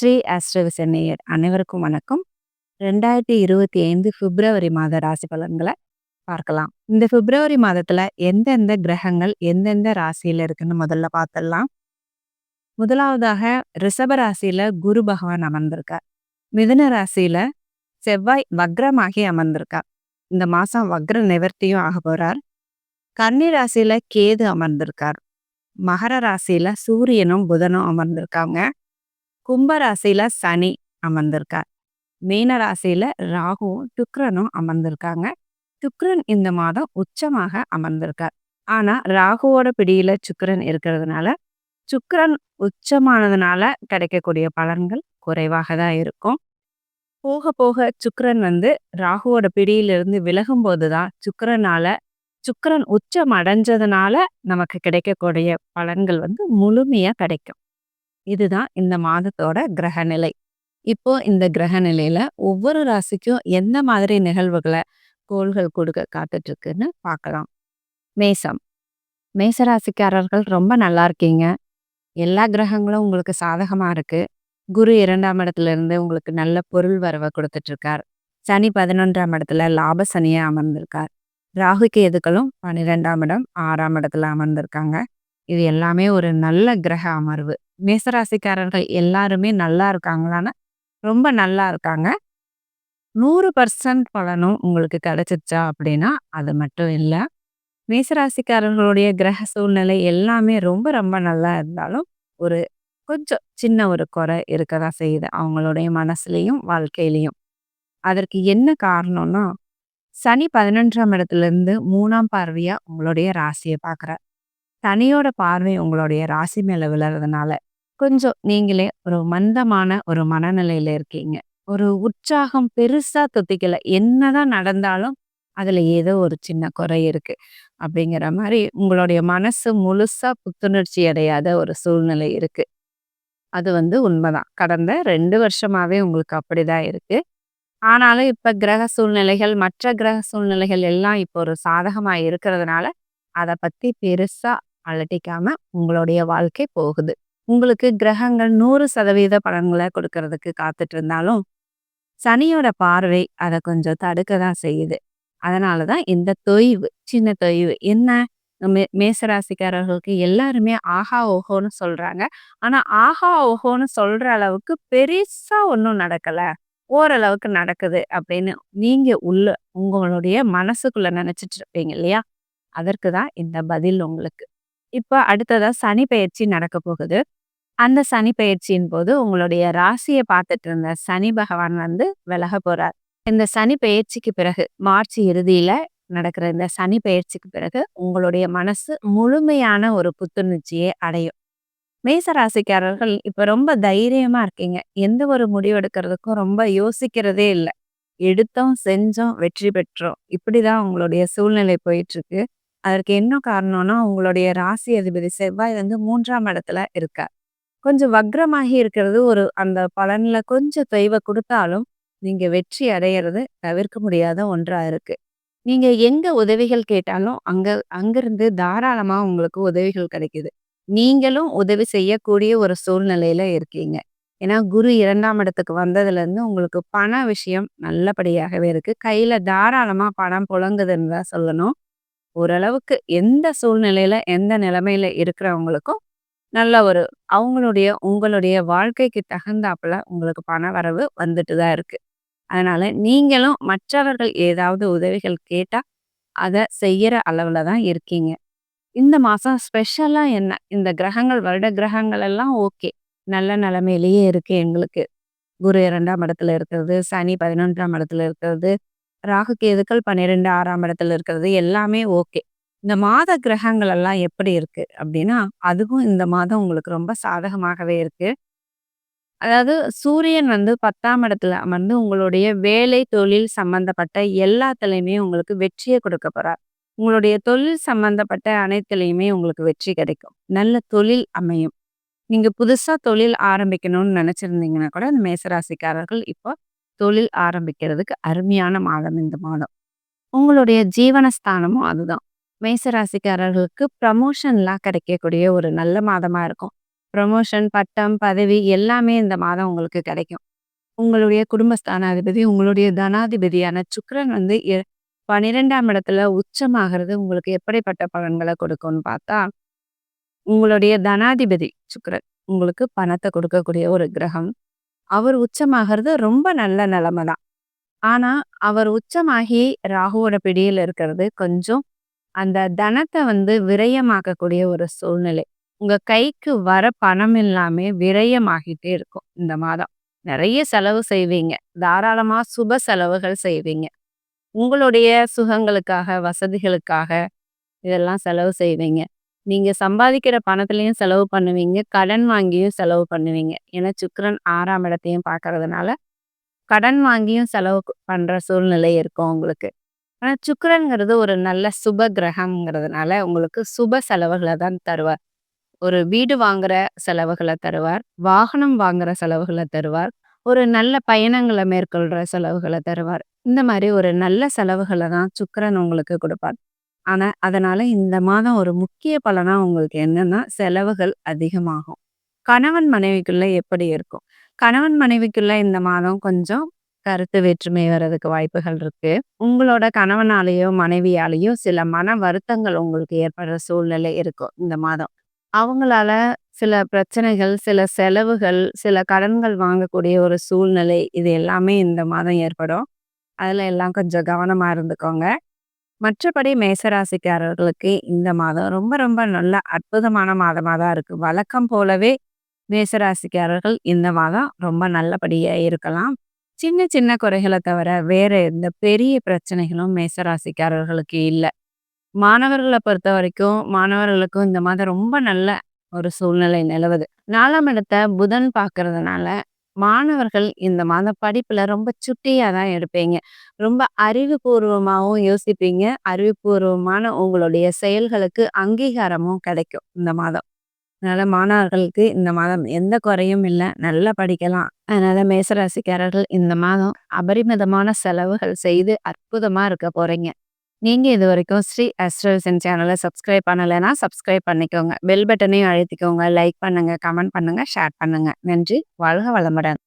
ஸ்ரீ ஆஸ்ட்ரோவிசன் நேயர் அனைவருக்கும் வணக்கம். 2025 பிப்ரவரி மாத ராசி பலன்களை பார்க்கலாம். இந்த பிப்ரவரி மாதத்துல எந்தெந்த கிரகங்கள் எந்தெந்த ராசியில இருக்குன்னு முதல்ல பார்த்துடலாம். முதலாவதாக ரிஷப ராசியில குரு பகவான் அமர்ந்திருக்கார். மிதுன ராசியில செவ்வாய் வக்ரமாகி அமர்ந்திருக்கார். இந்த மாசம் வக்ர நிவர்த்தியும் ஆக போறார். கன்னி ராசியில கேது அமர்ந்திருக்கார். மகர ராசியில சூரியனும் புதனும் அமர்ந்திருக்காங்க. கும்ப ராசியில சனி அமர்ந்திருக்கார். மீன ராசியில ராகுவும் சுக்கிரனும் அமர்ந்திருக்காங்க. சுக்கிரன் இந்த மாதம் உச்சமாக அமர்ந்திருக்கார். ஆனா ராகுவோட பிடியில சுக்கிரன் இருக்கிறதுனால சுக்கிரன் உச்சமானதுனால கிடைக்கக்கூடிய பலன்கள் குறைவாக தான் இருக்கும். போக போக சுக்கிரன் ராகுவோட பிடியிலிருந்து விலகும் போதுதான் சுக்கிரன் உச்சம் அடைஞ்சதுனால நமக்கு கிடைக்கக்கூடிய பலன்கள் முழுமையா கிடைக்கும். இதுதான் இந்த மாதத்தோட கிரக நிலை. இப்போ இந்த கிரக நிலையில ஒவ்வொரு ராசிக்கும் எந்த மாதிரி நிகழ்வுகளை கோள்கள் கொடுக்க காத்துட்டு இருக்குன்னு பார்க்கலாம். மேசம். மேச ராசிக்காரர்கள் ரொம்ப நல்லா இருக்கீங்க. எல்லா கிரகங்களும் உங்களுக்கு சாதகமா இருக்கு. குரு 2ஆம் இடத்துல இருந்து உங்களுக்கு நல்ல பொருள் வரவை கொடுத்துட்டு இருக்கார். சனி 11ஆம் இடத்துல லாப சனியா அமர்ந்திருக்கார். ராகு கேதுக்களும் 12ஆம் இடம் 6ஆம் இடத்துல அமர்ந்திருக்காங்க. இது எல்லாமே ஒரு நல்ல கிரக அமர்வு. மேசராசிக்காரர்கள் எல்லாருமே நல்லா இருக்காங்களான்னா ரொம்ப நல்லா இருக்காங்க. 100% பலனும் உங்களுக்கு கிடைச்சிருச்சா அப்படின்னா அது மட்டும் இல்லை. மேசராசிக்காரர்களுடைய கிரக சூழ்நிலை எல்லாமே ரொம்ப ரொம்ப நல்லா இருந்தாலும் ஒரு கொஞ்சம் சின்ன ஒரு குறை இருக்கதான் செய்யுது அவங்களுடைய மனசுலையும் வாழ்க்கையிலையும். அதற்கு என்ன காரணம்னா சனி 11ஆம் இடத்துல இருந்து 3ஆம் பார்வையா உங்களுடைய ராசியை பார்க்குறார். சனியோட பார்வை உங்களுடைய ராசி மேல விழறதுனால கொஞ்சம் நீங்களே ஒரு மந்தமான ஒரு மனநிலையில இருக்கீங்க. ஒரு உற்சாகம் பெருசா தொத்திக்கல. என்னதான் நடந்தாலும் அதுல ஏதோ ஒரு சின்ன குறை இருக்கு அப்படிங்கிற மாதிரி உங்களுடைய மனசு முழுசா புத்துணர்ச்சி அடையாத ஒரு சூழ்நிலை இருக்கு. அது உண்மைதான். கடந்த 2 வருஷமாவே உங்களுக்கு அப்படிதான் இருக்கு. ஆனாலும் இப்ப கிரக சூழ்நிலைகள் மற்ற கிரக சூழ்நிலைகள் எல்லாம் இப்போ ஒரு சாதகமா இருக்கிறதுனால அதை பத்தி பெருசா அலட்டிக்காம உங்களுடைய வாழ்க்கை போகுது. உங்களுக்கு கிரகங்கள் 100% பலன்களை கொடுக்கறதுக்கு காத்துட்டு இருந்தாலும் சனியோட பார்வை அதை கொஞ்சம் தடுக்க தான் செய்யுது. அதனாலதான் இந்த தொய்வு, சின்ன தொய்வு. என்ன மேசராசிக்காரர்களுக்கு எல்லாருமே ஆஹா ஓஹோன்னு சொல்றாங்க. ஆனா ஆஹா ஓஹோன்னு சொல்ற அளவுக்கு பெருசா ஒன்றும் நடக்கல, ஓரளவுக்கு நடக்குது அப்படின்னு நீங்க உங்களுடைய மனசுக்குள்ள நினைச்சிட்டு இருப்பீங்க இல்லையா? அதற்கு தான் இந்த பதில் உங்களுக்கு. இப்ப அடுத்ததா சனி பெயர்ச்சி நடக்க போகுது. அந்த சனி பெயர்ச்சியின் போது உங்களுடைய ராசியை பார்த்துட்டு இருந்த சனி பகவான் விலக போறார். இந்த சனி பெயர்ச்சிக்கு பிறகு மார்ச் இறுதியில நடக்கிற இந்த சனி பெயர்ச்சிக்கு பிறகு உங்களுடைய மனசு முழுமையான ஒரு புத்துணர்ச்சியை அடையும். மேச ராசிக்காரர்கள் இப்ப ரொம்ப தைரியமா இருக்கீங்க. எந்த ஒரு முடிவு எடுக்கிறதுக்கும் ரொம்ப யோசிக்கிறதே இல்லை. எடுத்தோம் செஞ்சோம் வெற்றி பெற்றோம் இப்படிதான் உங்களுடைய சூழ்நிலை போயிட்டு இருக்கு. அதற்கு என்ன காரணம்னா உங்களுடைய ராசி அதிபதி செவ்வாய் 3ஆம் இடத்துல இருக்கார். கொஞ்சம் வக்ரமாகி இருக்கிறது ஒரு அந்த பலன்ல கொஞ்சம் தொய்வை கொடுத்தாலும் நீங்க வெற்றி அடையிறது தவிர்க்க முடியாத ஒன்றா இருக்கு. நீங்க எங்க உதவிகள் கேட்டாலும் அங்கிருந்து தாராளமா உங்களுக்கு உதவிகள் கிடைக்குது. நீங்களும் உதவி செய்யக்கூடிய ஒரு சூழ்நிலையில இருக்கீங்க. ஏன்னா குரு 2ஆம் இடத்துக்கு வந்ததுல இருந்து உங்களுக்கு பண விஷயம் நல்லபடியாகவே இருக்கு. கையில தாராளமா பணம் புழங்குதுன்னு தான் சொல்லணும். ஓரளவுக்கு எந்த சூழ்நிலையில எந்த நிலைமையில இருக்கிறவங்களுக்கும் நல்ல ஒரு உங்களுடைய வாழ்க்கைக்கு தகுந்தாப்புல உங்களுக்கு பண வரவு வந்துட்டு தான் இருக்கு. அதனால நீங்களும் மற்றவர்கள் ஏதாவது உதவிகள் கேட்டா அதை செய்யற அளவுல தான் இருக்கீங்க. இந்த மாசம் ஸ்பெஷலா என்ன, இந்த கிரகங்கள் வருட கிரகங்கள் எல்லாம் ஓகே, நல்ல நிலைமையிலேயே இருக்கு எங்களுக்கு. குரு 2ஆம் இடத்துல இருக்கிறது, சனி 11ஆம் இடத்துல இருக்கிறது, ராகு கேதுக்கள் 12 6ஆம் இடத்துல இருக்கிறது எல்லாமே ஓகே. இந்த மாத கிரகங்கள் எல்லாம் எப்படி இருக்கு அப்படின்னா அதுவும் இந்த மாதம் உங்களுக்கு ரொம்ப சாதகமாகவே இருக்கு. அதாவது சூரியன் 10ஆம் இடத்துல அமர்ந்து உங்களுடைய வேலை தொழில் சம்பந்தப்பட்ட எல்லாத்துலயுமே உங்களுக்கு வெற்றியை கொடுக்க போறார். உங்களுடைய தொழில் சம்பந்தப்பட்ட அனைத்துலயுமே உங்களுக்கு வெற்றி கிடைக்கும். நல்ல தொழில் அமையும். நீங்க புதுசா தொழில் ஆரம்பிக்கணும்னு நினைச்சிருந்தீங்கன்னா கூட இந்த மேசராசிக்காரர்கள் இப்போ தொழில் ஆரம்பிக்கிறதுக்கு அருமையான மாதம் இந்த மாதம். உங்களுடைய ஜீவனஸ்தானமும் அதுதான். மேசராசிக்காரர்களுக்கு ப்ரமோஷன்லாம் கிடைக்கக்கூடிய ஒரு நல்ல மாதமா இருக்கும். ப்ரமோஷன், பட்டம், பதவி எல்லாமே இந்த மாதம் உங்களுக்கு கிடைக்கும். உங்களுடைய குடும்பஸ்தானாதிபதி, உங்களுடைய தனாதிபதியான சுக்கிரன் வந்து 12ஆம் இடத்துல உச்சமாகிறது உங்களுக்கு எப்படிப்பட்ட பலன்கள கொடுக்கும்னு பார்த்தா, உங்களுடைய தனாதிபதி சுக்கிரன் உங்களுக்கு பணத்த கொடுக்கக்கூடிய ஒரு கிரகம். அவர் உச்சமாகிறது ரொம்ப நல்ல நிலைமை தான். ஆனா, அவர் உச்சமாகி ராகுவோட பிடியில இருக்கிறது கொஞ்சம் அந்த தனத்த வந்து விரயமாக்கக்கூடிய ஒரு சூழ்நிலை. உங்க கைக்கு வர பணம் எல்லாமே விரயமாகிட்டே இருக்கும் இந்த மாதம். நெறைய செலவு செய்வீங்க. தாராளமா சுப செலவுகள் செய்வீங்க. உங்களுடைய சுகங்களுக்காக, வசதிகளுக்காக இதெல்லாம் செலவு செய்வீங்க. நீங்க சம்பாதிக்கிற பணத்திலயும் செலவு பண்ணுவீங்க. கடன் வாங்கியும் செலவு பண்ணுவீங்க. ஏன்னா சுக்கிரன் 6ஆம் இடத்தையும் பார்க்கறதுனால, கடன் வாங்கியும் செலவு பண்ற சூழ்நிலை இருக்கும் உங்களுக்கு. ஆனா சுக்கிரன்ங்கிறது ஒரு நல்ல சுப கிரகம்ங்கிறதுனால, உங்களுக்கு சுப செலவுகள தான் தருவார். ஒரு வீடு வாங்குற செலவுகள தருவார். வாகனம் வாங்குற செலவுகள தருவார். ஒரு நல்ல பயணங்கள மேற்கொள்ற செலவுகள தருவார். இந்த மாரி ஒரு நல்ல செலவுகள தான் சுக்கிரன் உங்களுக்கு குடுப்பார். ஆனா, அதனால இந்த மாதம் ஒரு முக்கிய பலனா உங்களுக்கு என்னன்னா, செலவுகள் அதிகமாகும். கணவன் மனைவிக்குள்ள எப்படி இருக்கும்? கணவன் மனைவிக்குள்ள இந்த மாதம் கொஞ்சம் கருத்து வேற்றுமை வர்றதுக்கு வாய்ப்புகள் இருக்கு. உங்களோட கணவனாலேயோ, மனைவியாலேயோ சில மன வருத்தங்கள் உங்களுக்கு ஏற்படுற சூழ்நிலை இருக்கும் இந்த மாதம். அவங்களால சில பிரச்சனைகள், சில செலவுகள், சில கடன்கள் வாங்கக்கூடிய ஒரு சூழ்நிலை, இது எல்லாமே இந்த மாதம் ஏற்படும். அதுல எல்லாம் கொஞ்சம் கவனமா இருந்துக்கோங்க. மற்றபடி மேசராசிக்காரர்களுக்கு இந்த மாதம் ரொம்ப ரொம்ப நல்ல அற்புதமான மாதமா தான் இருக்கு. வழக்கம் போலவே மேசராசிக்காரர்கள் இந்த மாதம் ரொம்ப நல்லபடியா இருக்கலாம். சின்ன சின்ன குறைகள தவிர வேற எந்த பெரிய பிரச்சனைகளும் மேசராசிக்காரர்களுக்கு இல்ல. மாணவர்கள பொறுத்தவரைக்கும், மாணவர்களுக்கும் இந்த மாதம் ரொம்ப நல்ல ஒரு சூழ்நிலை நிலவுது. 4ஆம் இடத்த புதன் பார்க்கறதுனால, மாணவர்கள் இந்த மாதம் படிப்புல ரொம்ப சுட்டியா தான் இருப்பீங்க. ரொம்ப அறிவுபூர்வமாவும் யோசிப்பீங்க. அறிவுபூர்வமான உங்களுடைய செயல்களுக்கு அங்கீகாரமும் கிடைக்கும் இந்த மாதம். அதனால மாணவர்களுக்கு இந்த மாதம் எந்த குறையும் இல்ல. நல்லா படிக்கலாம். அதனால மேசராசிக்காரர்கள் இந்த மாதம் அபரிமிதமான செலவுகள் செய்து அற்புதமா இருக்க போறீங்க. நீங்க இதுவரைக்கும் ஸ்ரீ அஸ்ட்ரோவிஷன் சேனல சப்ஸ்கிரைப் பண்ணலைன்னா சப்ஸ்கிரைப் பண்ணிக்கோங்க. பெல் பட்டனையும் அழுத்திக்கோங்க. லைக் பண்ணுங்க, கமெண்ட் பண்ணுங்க, ஷேர் பண்ணுங்க. நன்றி. வாழ்க வளமுடன்.